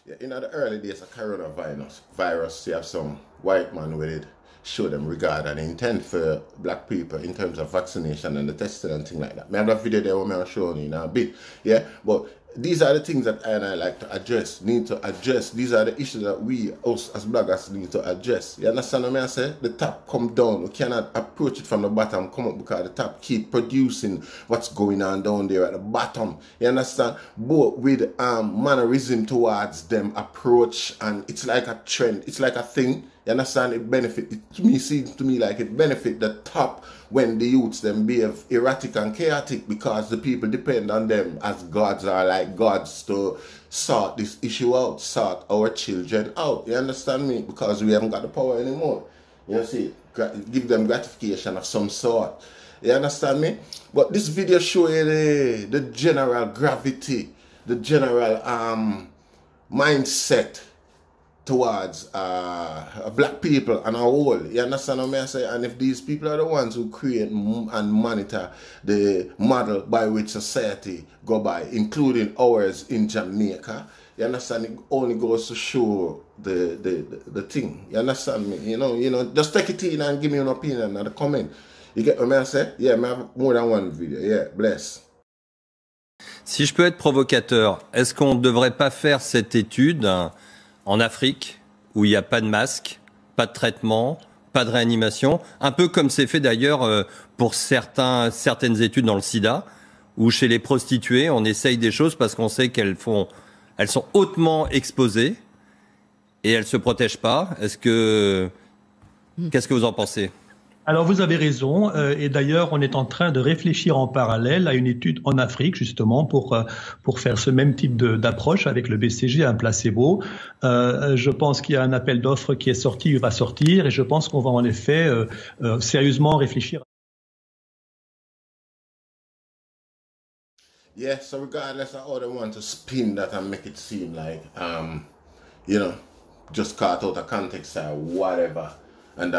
Yeah, in the early days of coronavirus, you have some white man with it show them regard and intent for black people in terms of vaccination and the testing and things like that. I have that video there where I'm showing you in a bit. Yeah, but these are the things that I like to address, need to address. These are the issues that we, us as bloggers, need to address. You understand what I say? The top come down. We cannot approach it from the bottom, come up, because the top keep producing what's going on down there at the bottom. You understand? But with mannerism towards them approach, and it's like a trend, it's like a thing. You understand? It benefit, seems to me like it benefit the top when the youths them behave erratic and chaotic, because the people depend on them as gods, are like gods, to sort this issue out, sort our children out. You understand me? Because we haven't got the power anymore. You see, give them gratification of some sort. You understand me? But this video show you the general gravity, the general mindset towards black people and our whole. You understand what I say? And if these people are the ones who create and monitor the model by which society go by, including ours in Jamaica, you understand, it only goes to show the thing. You understand me? You know, just take it in and give me an opinion and a comment. You get what I say? Yeah, I have more than one video. Yeah, bless. Si je peux être provocateur, est-ce qu'on ne devrait pas faire cette étude en Afrique, où il n'y a pas de masque, pas de traitement, pas de réanimation, un peu comme c'est fait d'ailleurs pour certaines études dans le sida, où chez les prostituées, on essaye des choses parce qu'on sait qu'elles sont hautement exposées et elles ne se protègent pas. Qu'est-ce que vous en pensez ? Alors vous avez raison, et d'ailleurs on est en train de réfléchir en parallèle à une étude en Afrique justement pour faire ce même type d'approche avec le BCG, un placebo. Je pense qu'il y a un appel d'offres qui est sorti, va sortir, et je pense qu'on va en effet sérieusement réfléchir. Yeah, so regardless of how they want to spin that and make it seem like, you know, just caught out of context or whatever, and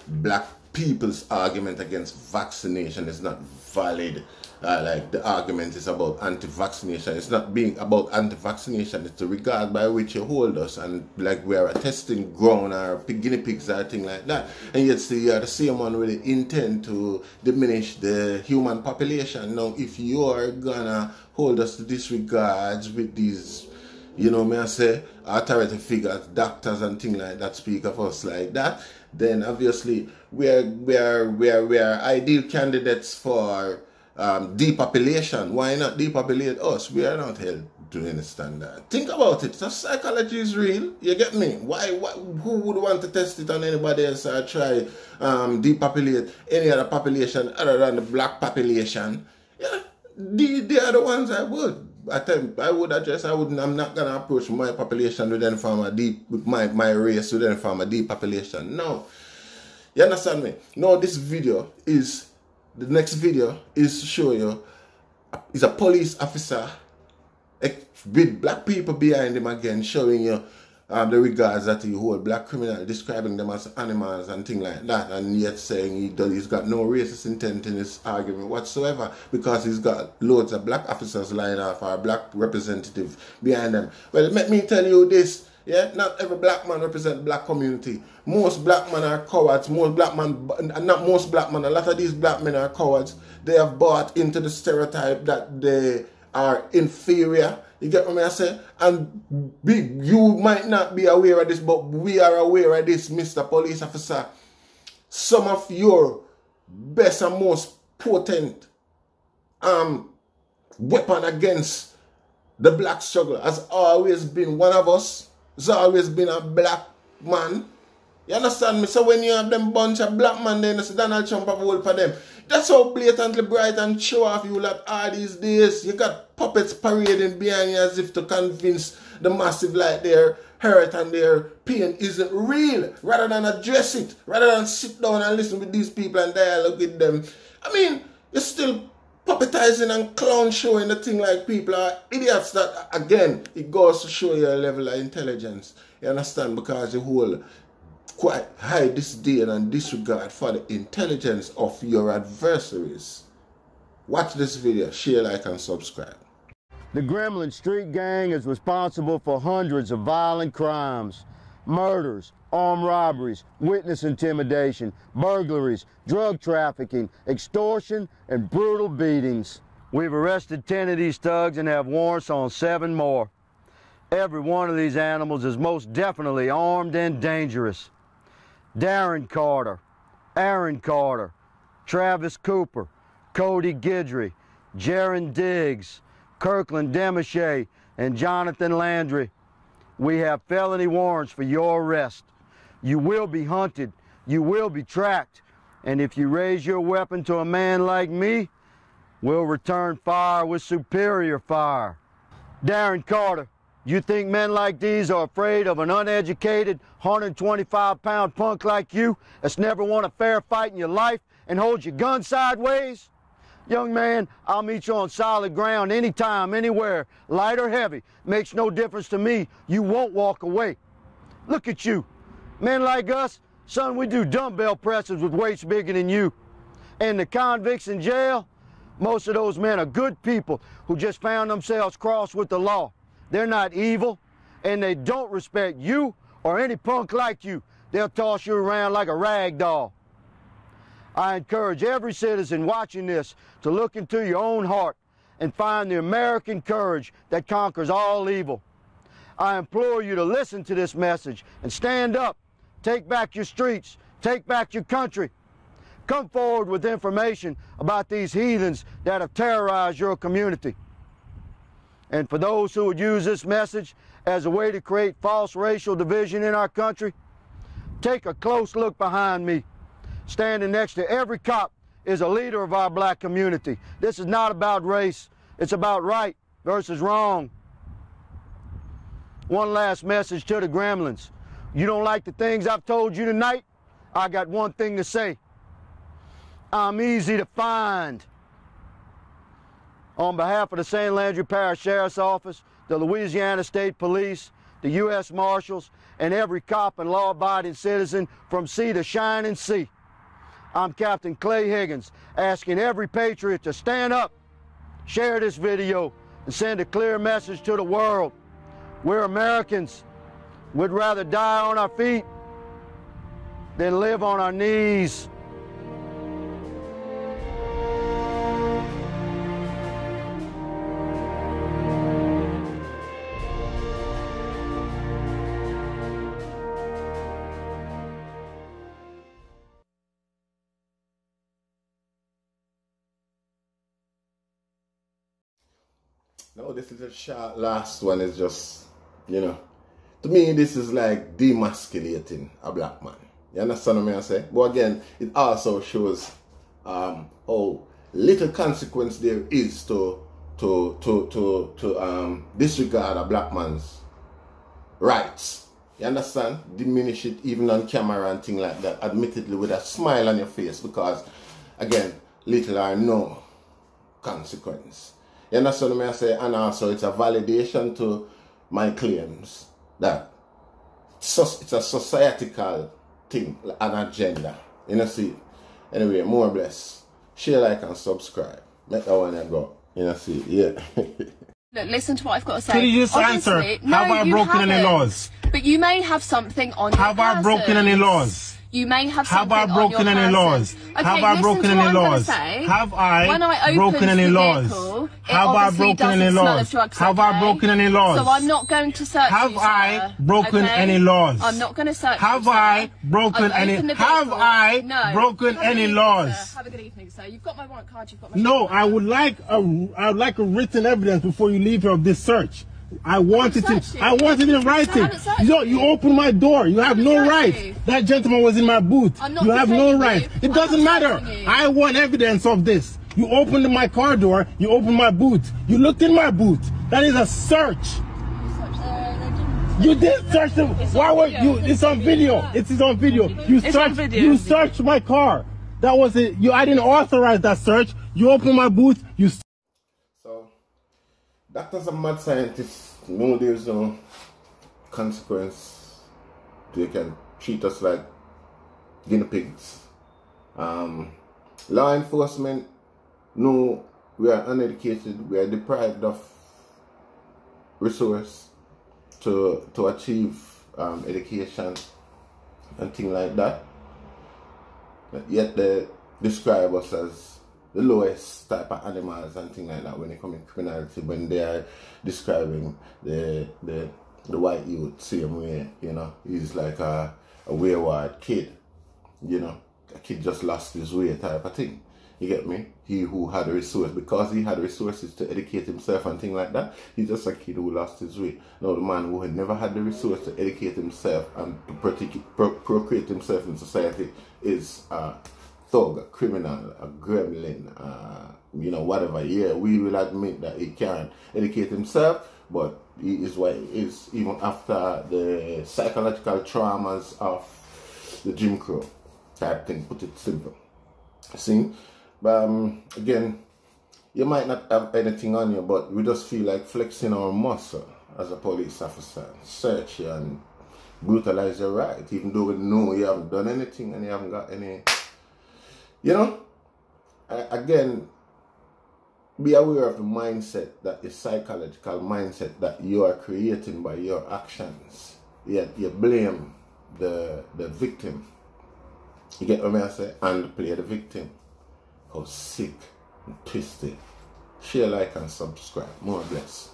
black people's argument against vaccination is not valid. Like the argument is about anti-vaccination. It's not being about anti-vaccination. It's the regard by which you hold us, and like we are a testing ground or guinea pigs or thing like that. And yet see, you're the same one with the intent to diminish the human population. Now, if you are gonna hold us to disregards with these, you know, may I say, authority figures, doctors and things like that speak of us like that, then obviously we are ideal candidates for depopulation. Why not depopulate us? We are not held to any standard. Think about it. So psychology is real. You get me? Who would want to test it on anybody else or try depopulate any other population other than the black population? Yeah, they are the ones I would. I'm not gonna approach my population with any form of my race with any form of depopulation. No. You understand me? No, the next video is to show you is a police officer with black people behind him again, showing you the regards that he hold black criminals, describing them as animals and things like that, and yet saying he's got no racist intent in his argument whatsoever, because he's got loads of black officers lined up or black representatives behind them. Well, let me tell you this, yeah, not every black man represents black community. Most black men are cowards. A lot of these black men are cowards. They have bought into the stereotype that they are inferior. You get what I say? And you might not be aware of this, but we are aware of this, Mr. Police Officer. Some of your best and most potent weapon against the black struggle has always been one of us. It's always been a black man. You understand me? So when you have them bunch of black men, then it's Donald Trump have a hold for them. That's how blatantly bright and show off you like all these days. You got puppets parading behind you as if to convince the massive like their hurt and their pain isn't real, rather than address it, rather than sit down and listen with these people and dialogue with them. I mean, you're still puppetizing and clown showing the thing like people are idiots. That again, it goes to show you a level of intelligence. You understand? Because you hold quite high disdain and disregard for the intelligence of your adversaries. Watch this video, share, like, and subscribe. The Gremlin street gang is responsible for hundreds of violent crimes, murders, armed robberies, witness intimidation, burglaries, drug trafficking, extortion, and brutal beatings. We've arrested 10 of these thugs and have warrants on 7 more. Every one of these animals is most definitely armed and dangerous. Darren Carter, Aaron Carter, Travis Cooper, Cody Guidry, Jaron Diggs, Kirkland Demachet, and Jonathan Landry. We have felony warrants for your arrest. You will be hunted, you will be tracked, and if you raise your weapon to a man like me, we'll return fire with superior fire. Darren Carter, you think men like these are afraid of an uneducated, 125-pound punk like you that's never won a fair fight in your life and holds your gun sideways? Young man, I'll meet you on solid ground anytime, anywhere, light or heavy. Makes no difference to me. You won't walk away. Look at you. Men like us, son, we do dumbbell presses with weights bigger than you. And the convicts in jail, most of those men are good people who just found themselves crossed with the law. They're not evil, and they don't respect you or any punk like you. They'll toss you around like a rag doll. I encourage every citizen watching this to look into your own heart and find the American courage that conquers all evil. I implore you to listen to this message and stand up. Take back your streets. Take back your country. Come forward with information about these heathens that have terrorized your community. And for those who would use this message as a way to create false racial division in our country, take a close look behind me. Standing next to every cop is a leader of our black community. This is not about race. It's about right versus wrong. One last message to the Gremlins. You don't like the things I've told you tonight? I got one thing to say. I'm easy to find. On behalf of the St. Landry Parish Sheriff's Office, the Louisiana State Police, the U.S. Marshals, and every cop and law-abiding citizen from sea to shining sea, I'm Captain Clay Higgins, asking every patriot to stand up, share this video, and send a clear message to the world. We're Americans. We'd rather die on our feet than live on our knees. No, this is a short last one. Is just, you know, to me this is like demasculating a black man. You understand what I say? But again, it also shows how little consequence there is to disregard a black man's rights. You understand? Diminish it even on camera and things like that, admittedly with a smile on your face, because again, little or no consequence. You understand what I say? And also it's a validation to my claims that it's a societal thing, an agenda. You know, see? Anyway, more bless. Share, like, and subscribe. Make that one go. You know, see? Yeah. Look, listen to what I've got to say. Can you just answer? No, have I broken any laws? But you may have something on your Have I broken any laws? You may have Have something I broken on your any laws? person. Have Okay, I listen broken to any what I'm gonna laws? say. Have I When I broken any the laws? vehicle, it Have I obviously broken doesn't any smell laws? of drugs, Have I okay? broken any laws? So I'm not going to search Have you, I sir, broken okay? any laws? I'm not going to search Have you, I sir. broken I've any? opened the Have vehicle. I No. broken Have a good any evening, laws? sir. Have a good evening, sir. You've got my warrant card. You've got my. No, I would like a written evidence before you leave here of this search. I want it in writing. You open my door. You have no right. That gentleman was in my boot. You have no right. It doesn't matter. I want evidence of this. You opened my car door. You opened my boot. You looked in my boot. That is a search. You did search them. Why were you? It's on video. It is on video. You searched my car. That was it. I didn't authorize that search. You opened my boot. So, doctors and mad scientists know there's no consequence. They can treat us like guinea pigs. Law enforcement know we are uneducated, we are deprived of resource to achieve education and things like that. But yet they describe us as the lowest type of animals and things like that when it comes to criminality, when they are describing the white youth same way, you know. He's like a wayward kid, you know, a kid just lost his way type of thing. You get me? He who had a resource, because he had resources to educate himself and things like that, he's just a kid who lost his way. Now the man who had never had the resource to educate himself and to procreate himself in society is a thug, a criminal, a gremlin, you know, whatever. Yeah, we will admit that he can educate himself, but he is what he is, even after the psychological traumas of the Jim Crow type thing, put it simple. See? But again, you might not have anything on you, but we just feel like flexing our muscle as a police officer, search you and brutalize your right, even though we know you haven't done anything and you haven't got any, you know. Again, be aware of the mindset, that the psychological mindset that you are creating by your actions. Yet you blame the victim. You get what I say? And play the victim. How sick and twisted. Share, like, and subscribe. More bless.